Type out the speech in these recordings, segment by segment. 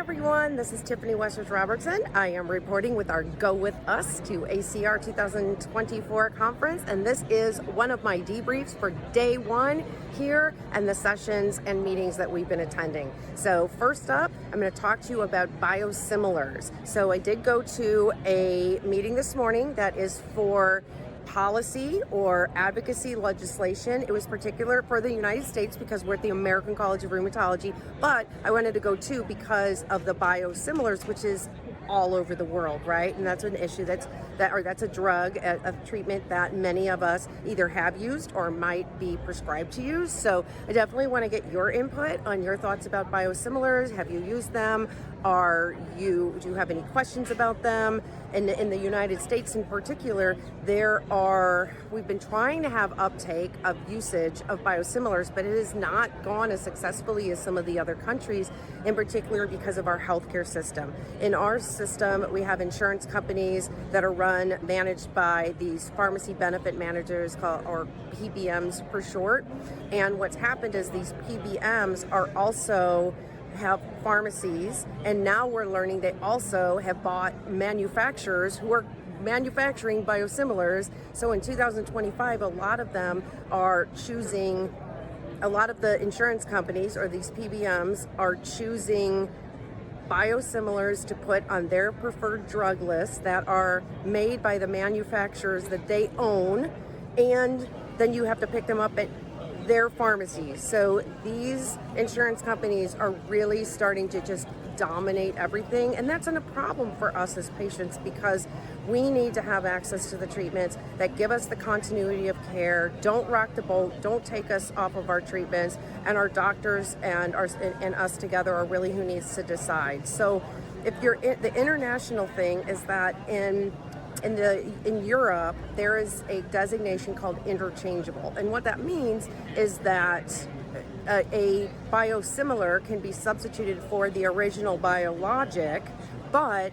everyone, this is Tiffany Westers Robertson. I am reporting with our Go With Us to ACR 2024 conference, and this is one of my debriefs for day one here and the sessions and meetings that we've been attending. So first up, I'm going to talk to you about biosimilars. So I did go to a meeting this morning that is for policy or advocacy legislation. It was particular for the United States because we're at the American College of Rheumatology, but I wanted to go too because of the biosimilars, which is all over the world, right? And that's an issue that's a drug, a treatment that many of us either have used or might be prescribed to use. So I definitely want to get your input on your thoughts about biosimilars. Have you used them? Do you have any questions about them? And in the United States in particular, we've been trying to have uptake of usage of biosimilars, but it has not gone as successfully as some of the other countries, in particular because of our healthcare system. In our system, we have insurance companies that are managed by these pharmacy benefit managers, or PBMs for short. And what's happened is these PBMs have pharmacies, and now we're learning they also have bought manufacturers who are manufacturing biosimilars. So in 2025, a lot of the insurance companies or these PBMs are choosing biosimilars to put on their preferred drug lists that are made by the manufacturers that they own, and then you have to pick them up at their pharmacies. So these insurance companies are really starting to just dominate everything, and that's a problem for us as patients because we need to have access to the treatments that give us the continuity of care, don't rock the boat, don't take us off of our treatments, and our doctors and us together are really who needs to decide. So the international thing is that in Europe, there is a designation called Interchangeable. And what that means is that a biosimilar can be substituted for the original biologic, but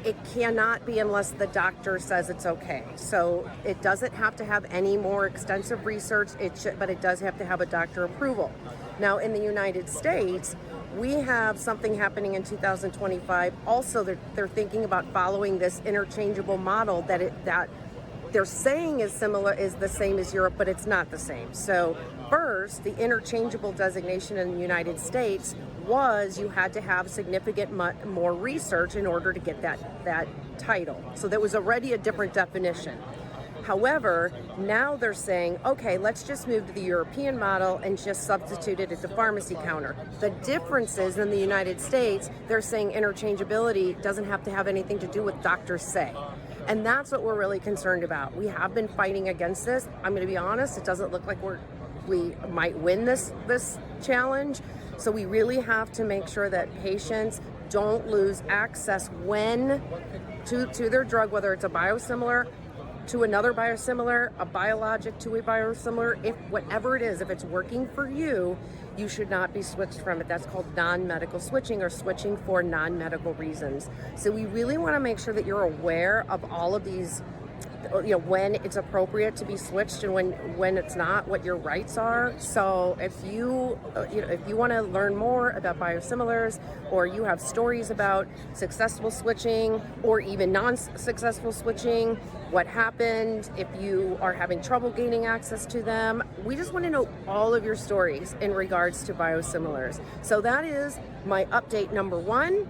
it cannot be unless the doctor says it's okay. So it doesn't have to have any more extensive research, but it does have to have a doctor approval. Now, in the United States, we have something happening in 2025. Also, they're thinking about following this interchangeable model that they're saying is the same as Europe, but it's not the same. So first, the interchangeable designation in the United States was you had to have significant more research in order to get that title. So there was already a different definition. However, now they're saying, okay, let's just move to the European model and just substitute it at the pharmacy counter. The difference is in the United States, they're saying interchangeability doesn't have to have anything to do with doctors say. And that's what we're really concerned about. We have been fighting against this. I'm going to be honest, it doesn't look like we might win this challenge. So we really have to make sure that patients don't lose access to their drug, whether it's a biosimilar to another biosimilar, a biologic to a biosimilar, whatever it is, if it's working for you, you should not be switched from it. That's called non-medical switching, or switching for non-medical reasons. So we really want to make sure that you're aware of all of these, when it's appropriate to be switched and when it's not, what your rights are. So if you want to learn more about biosimilars, or you have stories about successful switching or even non-successful switching, what happened, if you are having trouble gaining access to them, we just want to know all of your stories in regards to biosimilars. So that is my update number one.